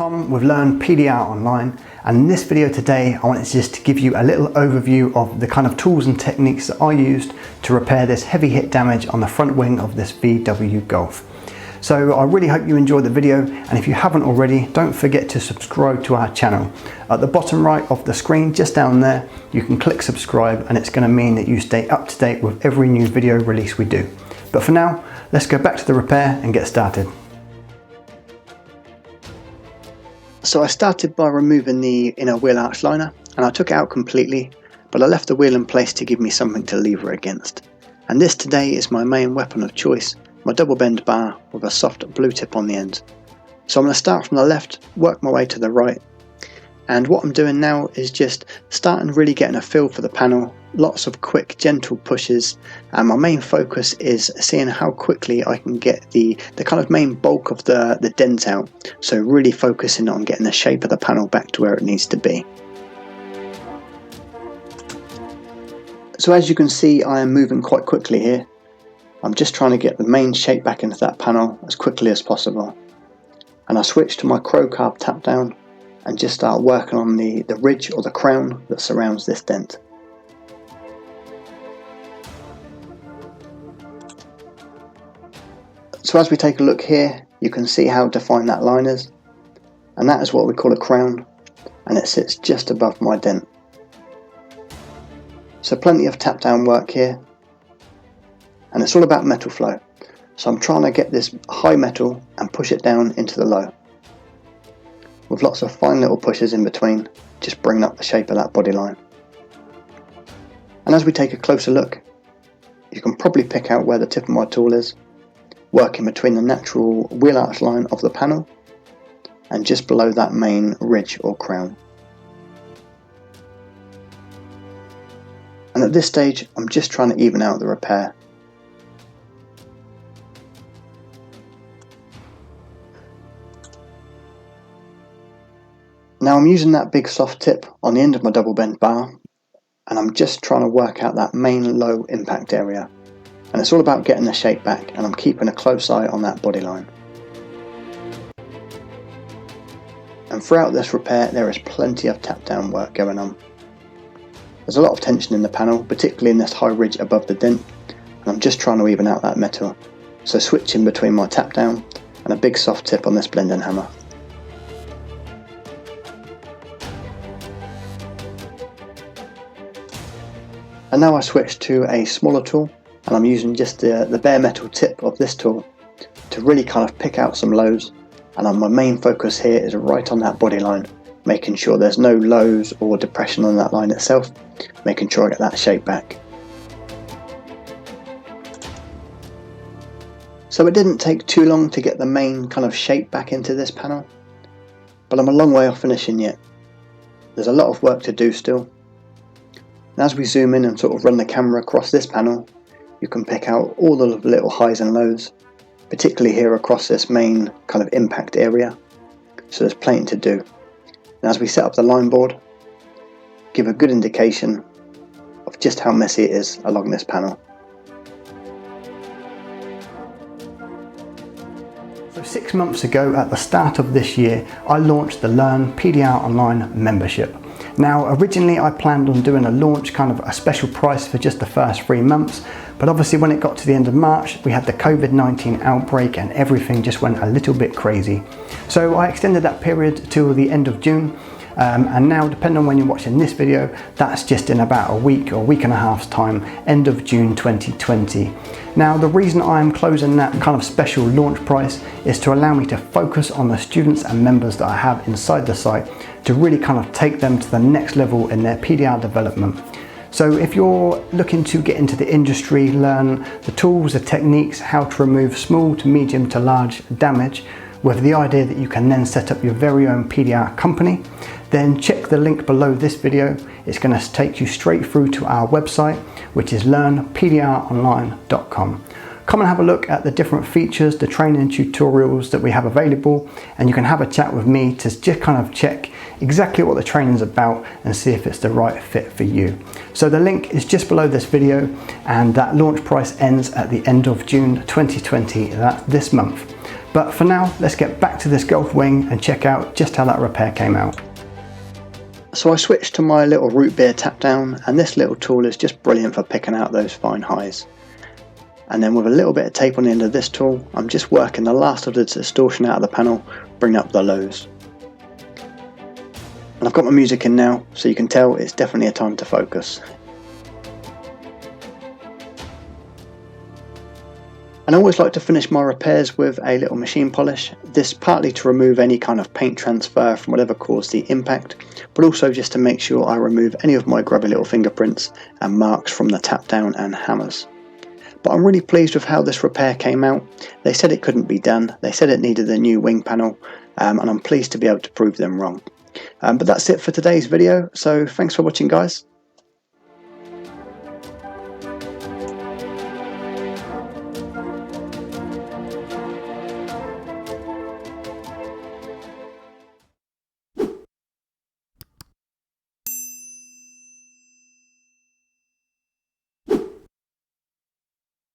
Tom with Learn PDR Online, and in this video today I wanted to just give you a little overview of the kind of tools and techniques that I used to repair this heavy hit damage on the front wing of this VW Golf. So I really hope you enjoyed the video, and if you haven't already, don't forget to subscribe to our channel. At the bottom right of the screen, just down there, you can click subscribe, and it's going to mean that you stay up to date with every new video release we do. But for now, let's go back to the repair and get started. So I started by removing the inner wheel arch liner, and I took it out completely, but I left the wheel in place to give me something to lever against. And this today is my main weapon of choice, my double bend bar with a soft blue tip on the end. So I'm going to start from the left, work my way to the right, and what I'm doing now is just starting really getting a feel for the panel, lots of quick gentle pushes, and my main focus is seeing how quickly I can get the kind of main bulk of the dent out, so really focusing on getting the shape of the panel back to where it needs to be. So as you can see, I am moving quite quickly here. I'm just trying to get the main shape back into that panel as quickly as possible, and I switch to my crow carb tap down and just start working on the ridge or the crown that surrounds this dent. So as we take a look here, you can see how defined that line is, and that is what we call a crown, and it sits just above my dent. So plenty of tap down work here, and it's all about metal flow. So I'm trying to get this high metal and push it down into the low, with lots of fine little pushes in between, just bringing up the shape of that body line. And as we take a closer look, you can probably pick out where the tip of my tool is, working between the natural wheel arch line of the panel and just below that main ridge or crown. And at this stage, I'm just trying to even out the repair. Now I'm using that big soft tip on the end of my double bend bar, and I'm just trying to work out that main low impact area. And it's all about getting the shape back, and I'm keeping a close eye on that body line. And throughout this repair, there is plenty of tap down work going on. There's a lot of tension in the panel, particularly in this high ridge above the dent, and I'm just trying to even out that metal. So switching between my tap down and a big soft tip on this blending hammer. And now I switch to a smaller tool, and I'm using just the bare metal tip of this tool to really kind of pick out some lows, and my main focus here is right on that body line, making sure there's no lows or depression on that line itself, making sure I get that shape back. So it didn't take too long to get the main kind of shape back into this panel, but I'm a long way off finishing yet. There's a lot of work to do still. And as we zoom in and sort of run the camera across this panel, you can pick out all the little highs and lows, particularly here across this main kind of impact area. So there's plenty to do. And as we set up the line board, give a good indication of just how messy it is along this panel. So 6 months ago, at the start of this year, I launched the Learn PDR Online membership. Now originally I planned on doing a launch, kind of a special price for just the first 3 months, but obviously when it got to the end of March we had the COVID-19 outbreak and everything just went a little bit crazy. So I extended that period till the end of June, and now depending on when you're watching this video, that's just in about a week or week and a half's time, end of June 2020. Now the reason I'm closing that kind of special launch price is to allow me to focus on the students and members that I have inside the site, to really kind of take them to the next level in their PDR development. So if you're looking to get into the industry, learn the tools, the techniques, how to remove small to medium to large damage, with the idea that you can then set up your very own PDR company, then check the link below this video. It's going to take you straight through to our website, which is learnpdronline.com. Come and have a look at the different features, the training tutorials that we have available, and you can have a chat with me to just kind of check exactly what the training is about and see if it's the right fit for you. So the link is just below this video, and that launch price ends at the end of June 2020, that's this month. But for now, let's get back to this golf wing and check out just how that repair came out. So I switched to my little root beer tap down, and this little tool is just brilliant for picking out those fine highs. And then with a little bit of tape on the end of this tool, I'm just working the last of the distortion out of the panel, bring up the lows. And I've got my music in now, so you can tell it's definitely a time to focus. And I always like to finish my repairs with a little machine polish, this partly to remove any kind of paint transfer from whatever caused the impact, but also just to make sure I remove any of my grubby little fingerprints and marks from the tap down and hammers. But I'm really pleased with how this repair came out. They said it couldn't be done, they said it needed a new wing panel, and I'm pleased to be able to prove them wrong. But that's it for today's video, so thanks for watching guys.